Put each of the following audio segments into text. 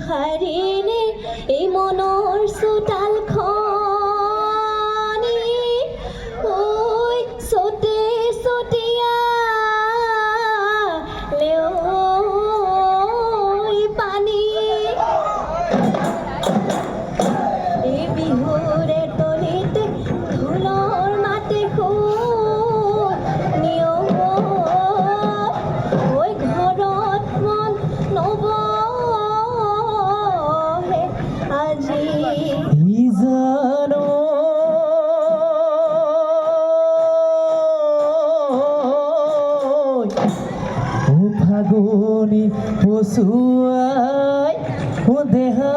হাৰিলে এই মনৰ চোতালখনি ঐ চতে চতিয়া লেঐ পানী এই বিহুৰে তলিতে ঢোলৰ মাতে শুনিও ঐ ঘৰত মন নবহে আজি জানো ও ফাগুনি পচুয়াই ও দেহা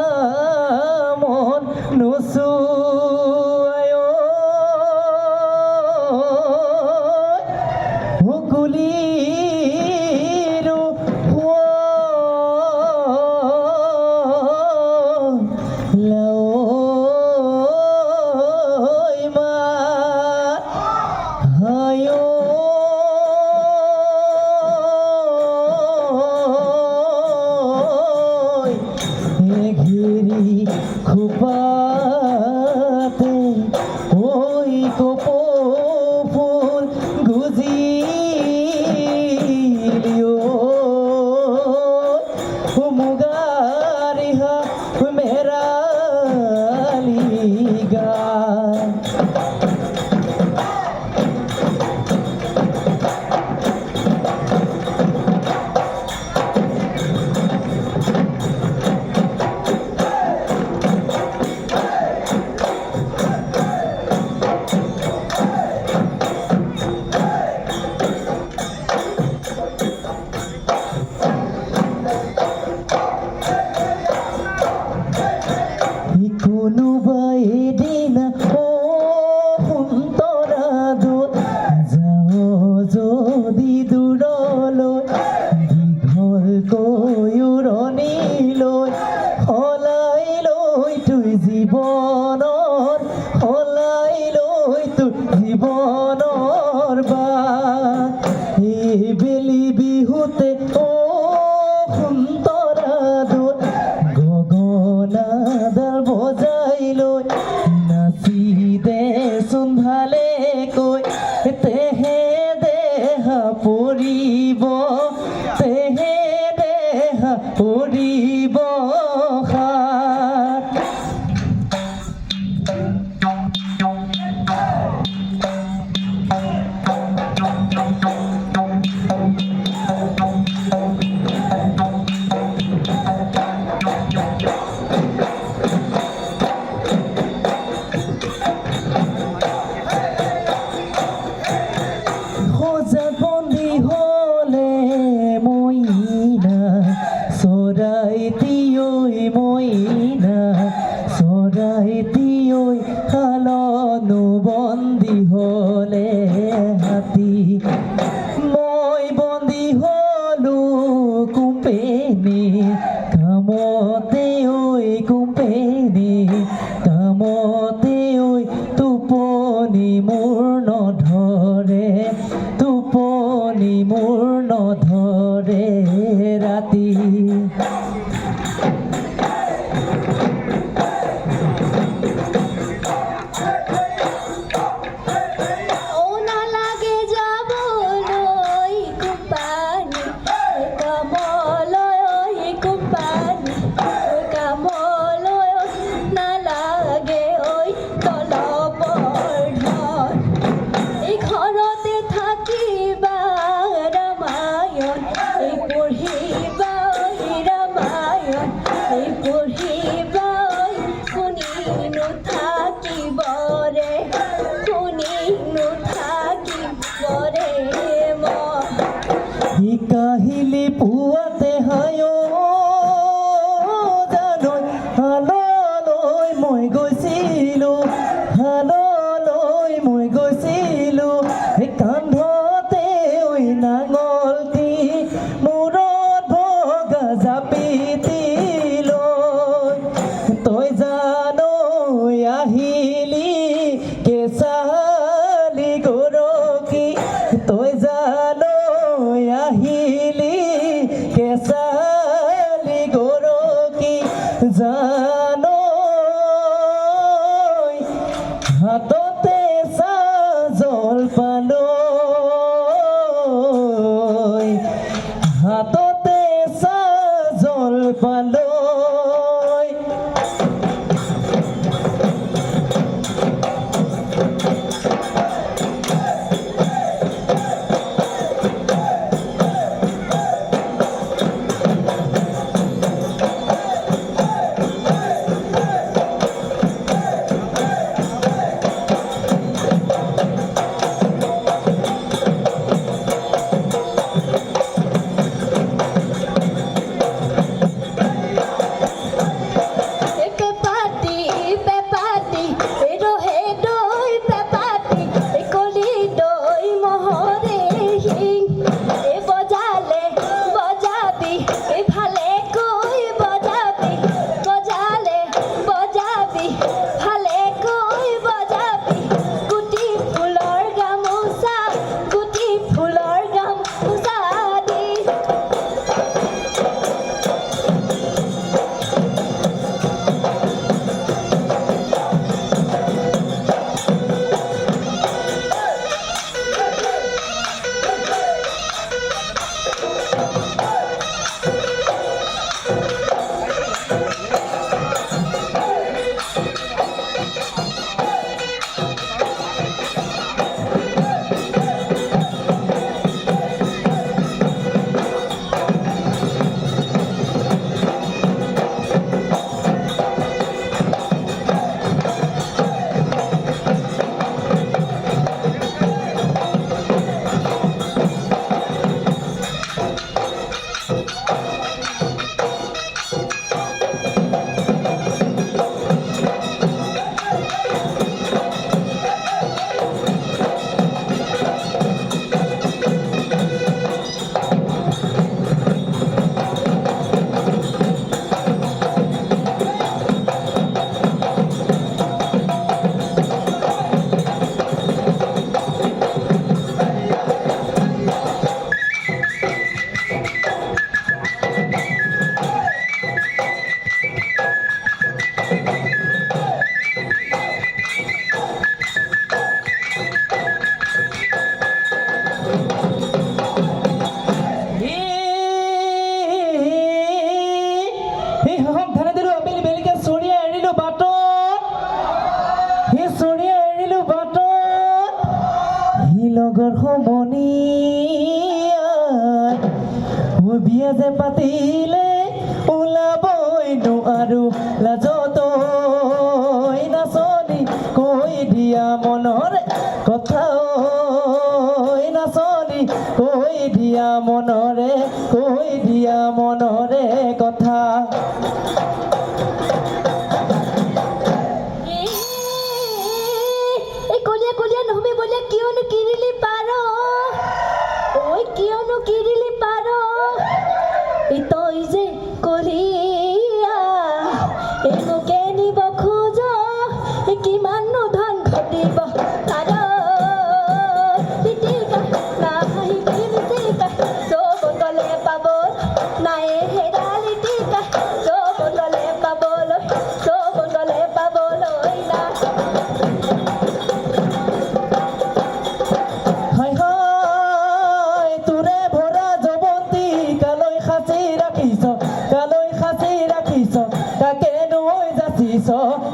মন নচুয়াই ও কুলিৰো লাওই মা হায়ো ঘেৰি খোপাতে ওই কোপো ফুল গুজিলিও মুগাৰিহা মেৰালিগা কোনোবাই এদিন অন্তৰা দূৰ যাওঁ যদি দূৰলৈ দীঘলকৈ উৰণিলৈ সলাই লৈ তুই জীৱনৰ সলাই লৈ তুই জীৱনৰ বাট এই বেলি বিহুতে অন্তৰা দূৰ গগনাদাল বজাই লৈ নাচি দেচোন ভালে কৈ তেহে দেহা পৰিব তেহে দেহা পৰিব সাত বন্দী হলে মইনা চৰাইতি ঐ মইনা চৰাইতি ঐ শালনো বন্দী হলে হাতী মই বন্দী হলো কোম্পেনী কামতে ঐ কোম্পেনী কামতে ঐ টোপনি মোৰ নধৰে টোপনি মোৰ নধৰে ৰাতি ও নালাগে যাবলৈ কোম্পানী কামলৈ কোম্পানী জানো হাততে জলপান হাততে জলপান লগৰ সমনীয়া বিয়া যে পাতিলে ওলাবই নোৱাৰো লাজত নাচনি কৈ দিয়া মনৰে কথা নাচনি কৈ দিয়া মনৰে কথা তই যে কলিয়া এনোকে নিব খোজ কিমাননো ধন ঘটিব চব গলে পাব নাই হেৰাল টিকা চব গলে পাবলৈ না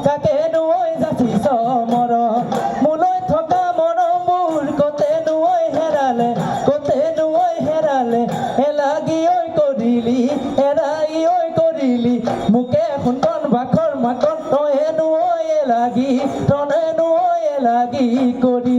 কাকে নৈ যাচিছ মৰ মোলৈ থকা মৰমবোৰ কতে নৈ হেৰালে এলাগি ঐ কৰিলি মোকে সুন্দৰ বাখৰ মাকত তনে নৈ এলাগি কৰি